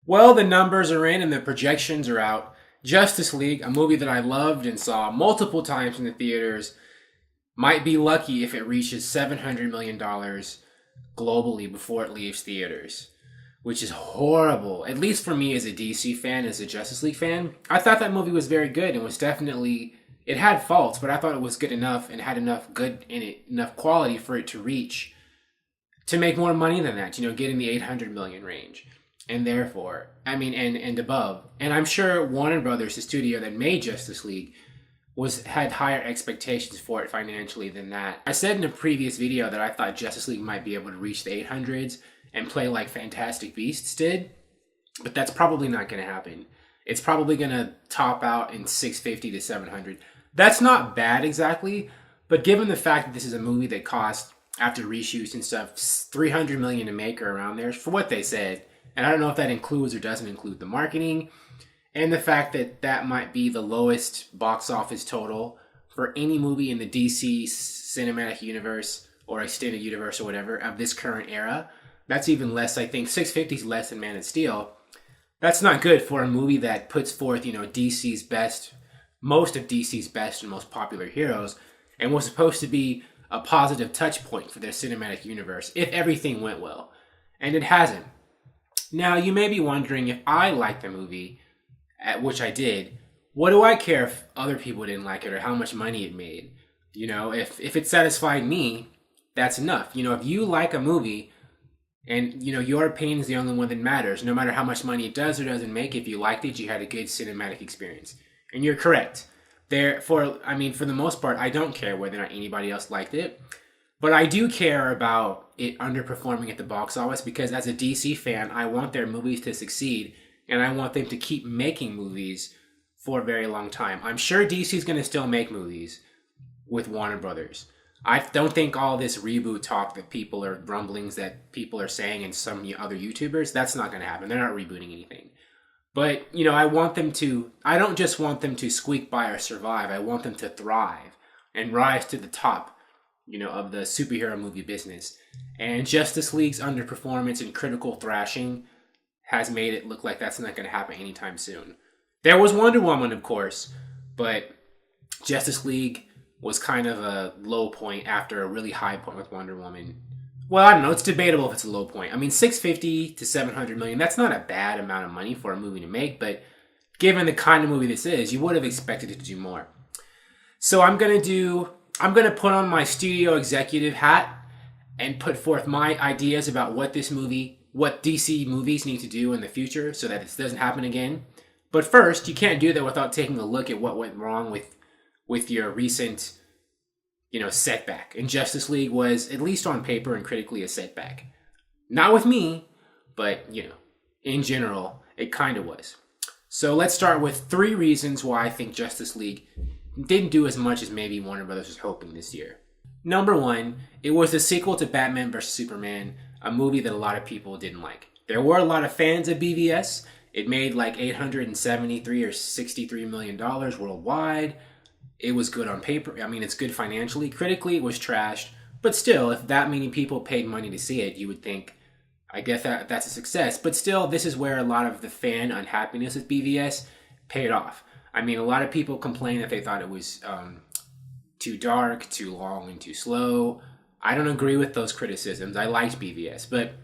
Well, the numbers are in and the projections are out. Justice League, a movie that I loved and saw multiple times in the theaters, might be lucky if it reaches $700 million globally before it leaves theaters, which is horrible. At least for me as a DC fan, as a Justice League fan. I thought that movie was very good and was definitely, it had faults, but I thought it was good enough and had enough good in it, enough quality for it to reach, to make more money than that, get in the 800 million range. And therefore, and above. And I'm sure Warner Brothers, the studio that made Justice League, had higher expectations for it financially than that. I said in a previous video that I thought Justice League might be able to reach the 800s and play like Fantastic Beasts did, but that's probably not going to happen. It's probably going to top out in 650 to 700. That's not bad exactly, but given the fact that this is a movie that cost, after reshoots and stuff, $300 million to make or around there, for what they said, and I don't know if that includes or doesn't include the marketing, and the fact that that might be the lowest box office total for any movie in the DC cinematic universe or extended universe or whatever of this current era. That's even less, I think. 650 is less than Man of Steel. That's not good for a movie that puts forth, DC's best, most of DC's best and most popular heroes, and was supposed to be a positive touch point for their cinematic universe if everything went well. And it hasn't. Now, you may be wondering, if I liked the movie, which I did, what do I care if other people didn't like it or how much money it made? If it satisfied me, that's enough. If you like a movie and, your opinion is the only one that matters, no matter how much money it does or doesn't make, if you liked it, you had a good cinematic experience. And you're correct. For the most part, I don't care whether or not anybody else liked it. But I do care about it underperforming at the box office because as a DC fan, I want their movies to succeed and I want them to keep making movies for a very long time. I'm sure DC's going to still make movies with Warner Brothers. I don't think all this reboot talk that rumblings that people are saying and some other YouTubers, that's not going to happen. They're not rebooting anything. But, I don't just want them to squeak by or survive. I want them to thrive and rise to the top, of the superhero movie business. And Justice League's underperformance and critical thrashing has made it look like that's not going to happen anytime soon. There was Wonder Woman, of course, but Justice League was kind of a low point after a really high point with Wonder Woman. Well, I don't know. It's debatable if it's a low point. 650 to 700 million, that's not a bad amount of money for a movie to make, but given the kind of movie this is, you would have expected it to do more. So I'm going to put on my studio executive hat and put forth my ideas about what DC movies need to do in the future so that this doesn't happen again. But first, you can't do that without taking a look at what went wrong with your recent, setback. And Justice League was, at least on paper and critically, a setback. Not with me, but, in general, it kind of was. So let's start with 3 reasons why I think Justice League didn't do as much as maybe Warner Brothers was hoping this year. Number 1, it was the sequel to Batman vs. Superman, a movie that a lot of people didn't like. There were a lot of fans of BVS. It made like $873 or $63 million worldwide. It was good on paper. It's good financially. Critically, it was trashed. But still, if that many people paid money to see it, you would think, I guess that's a success. But still, this is where a lot of the fan unhappiness with BVS paid off. A lot of people complained that they thought it was too dark, too long, and too slow. I don't agree with those criticisms. I liked BVS, but,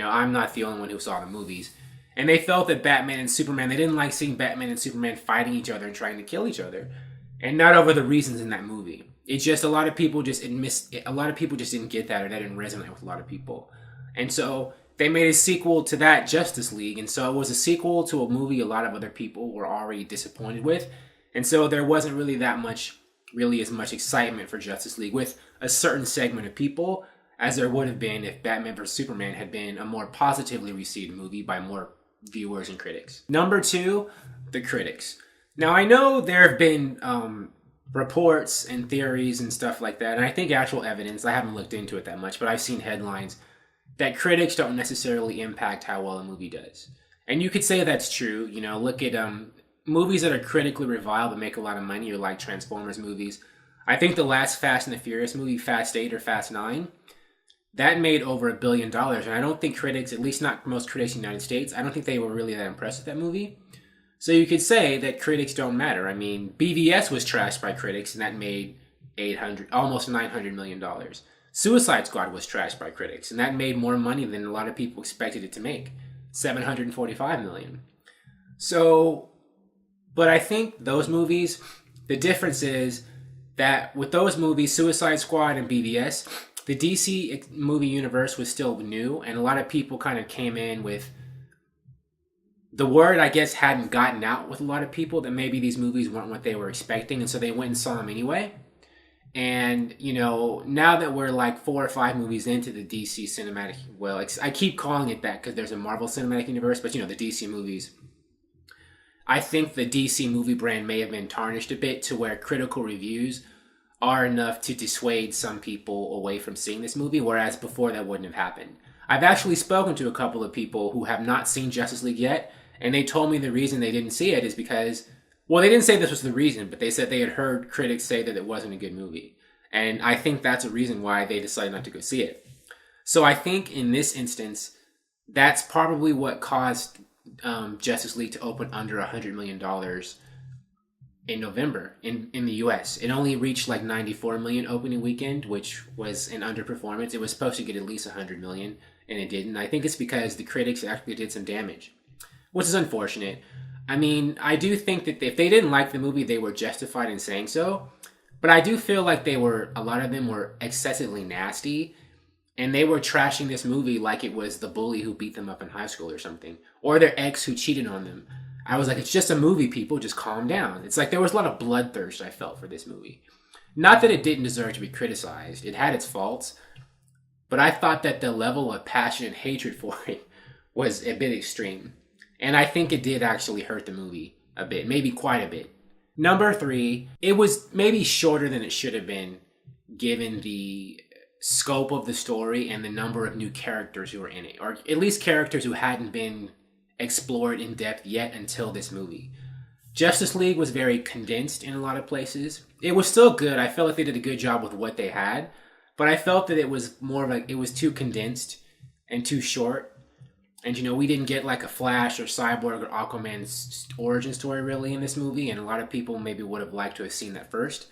I'm not the only one who saw the movies. And they felt that Batman and Superman, they didn't like seeing Batman and Superman fighting each other and trying to kill each other. And not over the reasons in that movie. It's just a lot of people just didn't get that, or that didn't resonate with a lot of people. And so they made a sequel to that, Justice League. And so it was a sequel to a movie a lot of other people were already disappointed with. And so there wasn't really as much excitement for Justice League with a certain segment of people as there would have been if Batman vs. Superman had been a more positively received movie by more viewers and critics. Number 2, the critics. Now, I know there have been reports and theories and stuff like that, and I think actual evidence, I haven't looked into it that much, but I've seen headlines that critics don't necessarily impact how well a movie does. And you could say that's true. Look at movies that are critically reviled but make a lot of money, or like Transformers movies. I think the last Fast and the Furious movie, Fast 8 or Fast 9, That made over $1 billion. And I don't think critics, at least not most critics in the United States, I don't think they were really that impressed with that movie. So you could say that critics don't matter. I mean, BVS was trashed by critics, and that made almost $900 million. Suicide Squad was trashed by critics, and that made more money than a lot of people expected it to make, $745 million. So, but I think those movies, the difference is that with those movies, Suicide Squad and BVS, the DC movie universe was still new, and a lot of people kind of came in with the word, I guess, hadn't gotten out with a lot of people that maybe these movies weren't what they were expecting, and so they went and saw them anyway. And, you know, now that we're like 4 or 5 movies into the DC cinematic, well, I keep calling it that because there's a Marvel Cinematic Universe, but, you know, the DC movies, I think the DC movie brand may have been tarnished a bit to where critical reviews are enough to dissuade some people away from seeing this movie, whereas before that wouldn't have happened. I've actually spoken to a couple of people who have not seen Justice League yet, and they told me the reason they didn't see it is because, well, they didn't say this was the reason, but they said they had heard critics say that it wasn't a good movie. And I think that's a reason why they decided not to go see it. So I think in this instance, that's probably what caused Justice League to open under $100 million in November in the US. It only reached like 94 million opening weekend, which was an underperformance. It was supposed to get at least 100 million, and it didn't. I think it's because the critics actually did some damage, which is unfortunate. I mean, I do think that if they didn't like the movie, they were justified in saying so. But I do feel like a lot of them were excessively nasty, and they were trashing this movie like it was the bully who beat them up in high school or something, or their ex who cheated on them. I was like, it's just a movie, people, just calm down. It's like there was a lot of bloodthirst I felt for this movie. Not that it didn't deserve to be criticized. It had its faults, but I thought that the level of passion and hatred for it was a bit extreme. And I think it did actually hurt the movie a bit, maybe quite a bit. Number 3, it was maybe shorter than it should have been given the scope of the story and the number of new characters who were in it, or at least characters who hadn't been explored in depth yet until this movie. Justice League was very condensed in a lot of places. It was still good. I felt like they did a good job with what they had, but I felt that it was more of like, it was too condensed and too short. And, you know, we didn't get like a Flash or Cyborg or Aquaman's origin story really in this movie, and a lot of people maybe would have liked to have seen that first.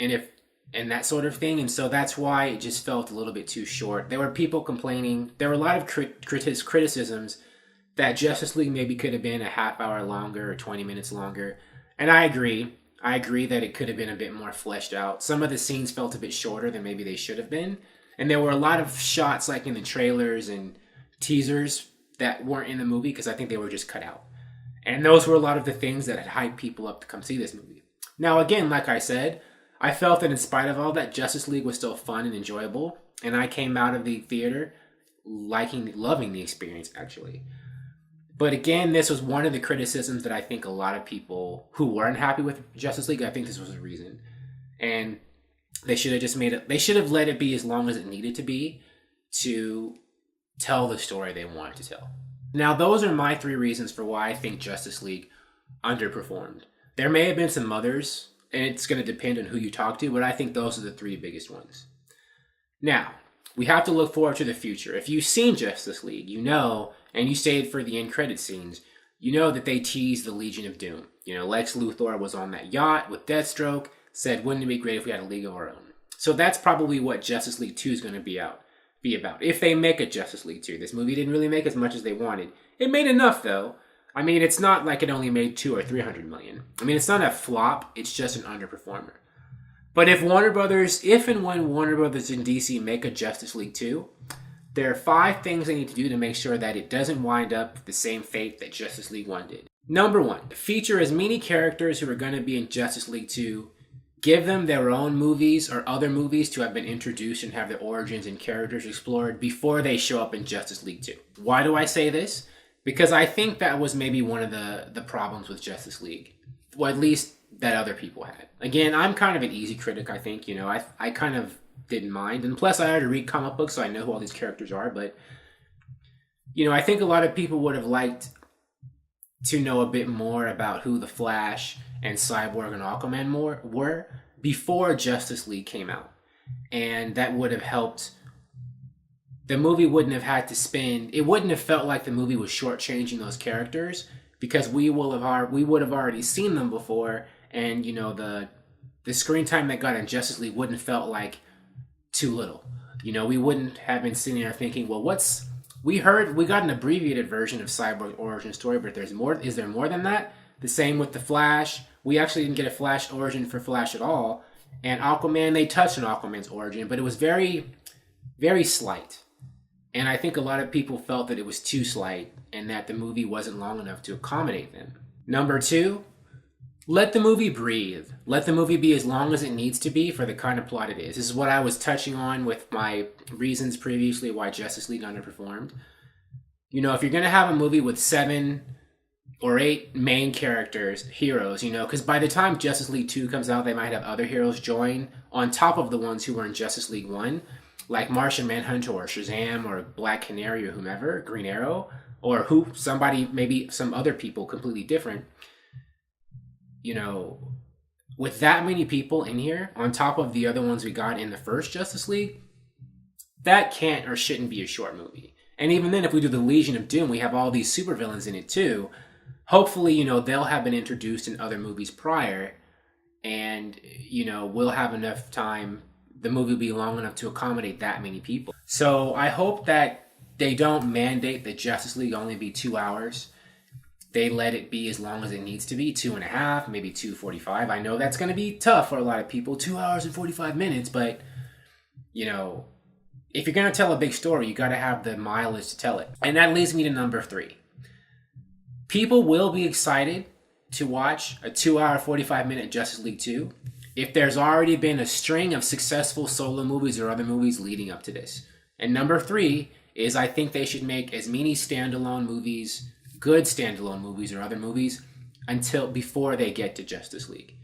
And that sort of thing. And so that's why it just felt a little bit too short. There were people complaining. There were a lot of criticisms that Justice League maybe could have been a half hour longer or 20 minutes longer. And I agree. I agree that it could have been a bit more fleshed out. Some of the scenes felt a bit shorter than maybe they should have been. And there were a lot of shots like in the trailers and teasers that weren't in the movie because I think they were just cut out. And those were a lot of the things that had hyped people up to come see this movie. Now, again, like I said, I felt that in spite of all that, Justice League was still fun and enjoyable. And I came out of the theater loving the experience, actually. But again, this was one of the criticisms that I think a lot of people who weren't happy with Justice League, I think this was the reason. And they should have just they should have let it be as long as it needed to be to tell the story they wanted to tell. Now, those are my 3 reasons for why I think Justice League underperformed. There may have been some others, and it's going to depend on who you talk to, but I think those are the 3 biggest ones. Now, we have to look forward to the future. If you've seen Justice League, you know, and you stayed for the end credit scenes, you know that they teased the Legion of Doom. You know, Lex Luthor was on that yacht with Deathstroke, said, wouldn't it be great if we had a league of our own? So that's probably what Justice League 2 is going to be about. If they make a Justice League 2. This movie didn't really make as much as they wanted. It made enough, though. I mean, it's not like it only made 200 or 300 million. I mean, it's not a flop. It's just an underperformer. But if and when Warner Brothers and DC make a Justice League 2, there are 5 things they need to do to make sure that it doesn't wind up with the same fate that Justice League 1 did. Number 1, feature as many characters who are going to be in Justice League 2. Give them their own movies or other movies to have been introduced and have their origins and characters explored before they show up in Justice League 2. Why do I say this? Because I think that was maybe one of the problems with Justice League. Well, at least that other people had. Again, I'm kind of an easy critic, I think. You know, I kind of didn't mind. And plus, I already read comic books, so I know who all these characters are. But, you know, I think a lot of people would have liked to know a bit more about who the Flash and Cyborg and Aquaman were before Justice League came out. And that would have helped the movie wouldn't have had to spend, it wouldn't have felt like the movie was shortchanging those characters, because we would have already seen them before, and the screen time they got in Justice League wouldn't have felt like too little. We wouldn't have been sitting there thinking, well, we got an abbreviated version of Cyborg's origin story, but is there more than that? The same with the Flash. We actually didn't get a Flash origin for Flash at all. And Aquaman, they touched on Aquaman's origin, but it was very, very slight. And I think a lot of people felt that it was too slight and that the movie wasn't long enough to accommodate them. Number 2, let the movie breathe. Let the movie be as long as it needs to be for the kind of plot it is. This is what I was touching on with my reasons previously why Justice League underperformed. If you're going to have a movie with 7 or 8 main characters, heroes, because by the time Justice League 2 comes out, they might have other heroes join on top of the ones who were in Justice League 1, like Martian Manhunter or Shazam or Black Canary or whomever, Green Arrow, or maybe some other people completely different. With that many people in here, on top of the other ones we got in the first Justice League, that can't or shouldn't be a short movie. And even then, if we do the Legion of Doom, we have all these supervillains in it too. Hopefully, they'll have been introduced in other movies prior, and, we'll have enough time, the movie will be long enough to accommodate that many people. So I hope that they don't mandate that Justice League only be 2 hours. They let it be as long as it needs to be, 2.5, maybe 2:45. I know that's going to be tough for a lot of people, 2 hours and 45 minutes, but, if you're going to tell a big story, you got to have the mileage to tell it. And that leads me to number 3. People will be excited to watch a 2-hour, 45-minute Justice League 2 if there's already been a string of successful solo movies or other movies leading up to this. And number 3 is I think they should make as many standalone movies, good standalone movies or other movies, before they get to Justice League.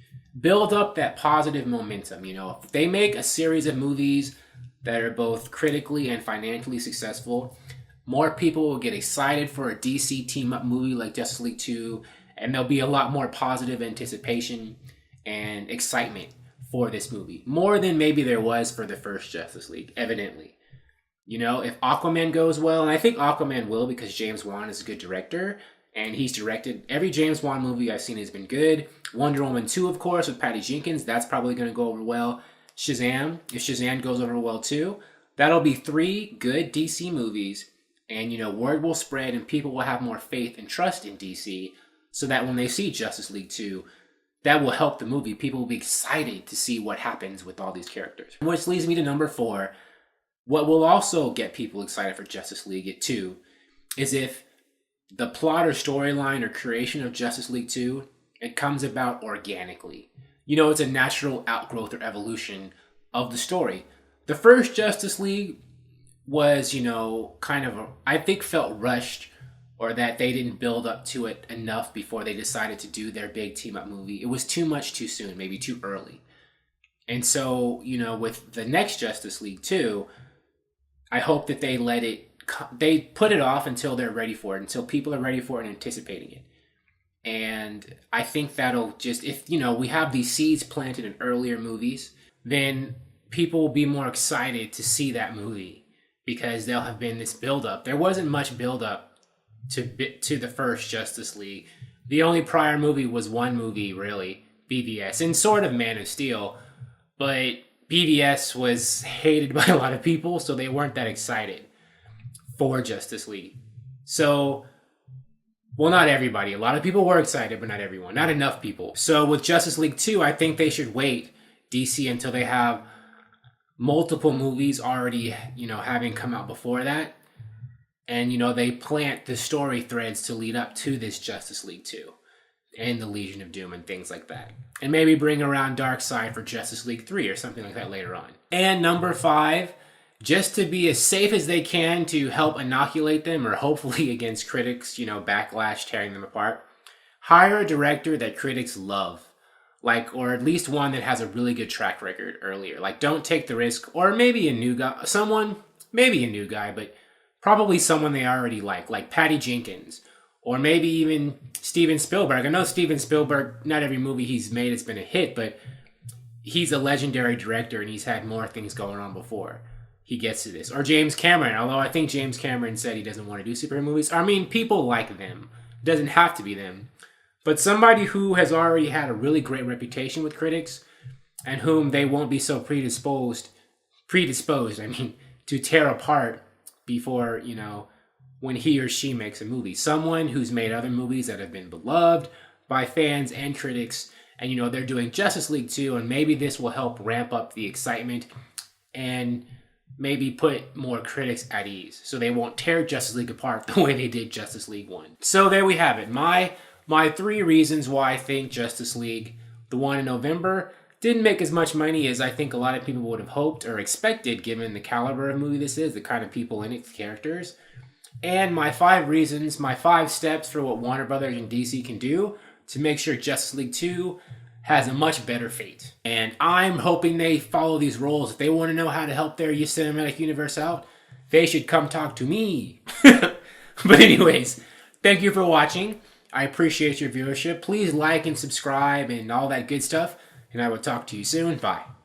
Build up that positive momentum. If they make a series of movies that are both critically and financially successful, more people will get excited for a DC team-up movie like Justice League 2, and there'll be a lot more positive anticipation and excitement for this movie. More than maybe there was for the first Justice League, evidently. If Aquaman goes well, and I think Aquaman will because James Wan is a good director, and he's directed every James Wan movie I've seen has been good. Wonder Woman 2, of course, with Patty Jenkins, that's probably going to go over well. Shazam, if Shazam goes over well too, that'll be 3 good DC movies. And, word will spread and people will have more faith and trust in DC so that when they see Justice League 2, that will help the movie. People will be excited to see what happens with all these characters. Which leads me to number 4. What will also get people excited for Justice League 2 is if the plot or storyline or creation of Justice League 2, it comes about organically. It's a natural outgrowth or evolution of the story. The first Justice League was, I think felt rushed, or that they didn't build up to it enough before they decided to do their big team-up movie. It was too much too soon, maybe too early. And so, with the next Justice League 2, I hope that they put it off until they're ready for it, until people are ready for it and anticipating it. And I think that'll just, if, we have these seeds planted in earlier movies, then people will be more excited to see that movie because there'll have been this build-up. There wasn't much build-up to the first Justice League. The only prior movie was one movie, really, BVS, and sort of Man of Steel, but BVS was hated by a lot of people, so they weren't that excited for Justice League. So, well, not everybody. A lot of people were excited, but not everyone. Not enough people. So with Justice League 2, I think they should wait, DC, until they have multiple movies already, having come out before that. And, they plant the story threads to lead up to this Justice League 2 and the Legion of Doom and things like that. And maybe bring around Darkseid for Justice League 3 or something like that later on. And number 5, just to be as safe as they can to help inoculate them, or hopefully against critics, backlash, tearing them apart, hire a director that critics love. Or at least one that has a really good track record earlier. Don't take the risk, or maybe a new guy, but probably someone they already like Patty Jenkins, or maybe even Steven Spielberg. I know Steven Spielberg, not every movie he's made has been a hit, but he's a legendary director and he's had more things going on before. he gets to this. Or James Cameron, although I think James Cameron said he doesn't want to do superhero movies. I mean, people like them. It doesn't have to be them. But somebody who has already had a really great reputation with critics and whom they won't be so predisposed, to tear apart before, when he or she makes a movie. Someone who's made other movies that have been beloved by fans and critics, and they're doing Justice League 2, and maybe this will help ramp up the excitement and maybe put more critics at ease so they won't tear Justice League apart the way they did Justice League 1. So there we have it. My 3 reasons why I think Justice League, the one in November, didn't make as much money as I think a lot of people would have hoped or expected given the caliber of movie this is, the kind of people in it, the characters. And my 5 reasons, my 5 steps for what Warner Brothers and DC can do to make sure Justice League 2 has a much better fate. And I'm hoping they follow these rules. If they want to know how to help their cinematic universe out, they should come talk to me. But anyways, thank you for watching. I appreciate your viewership. Please like and subscribe and all that good stuff. And I will talk to you soon. Bye.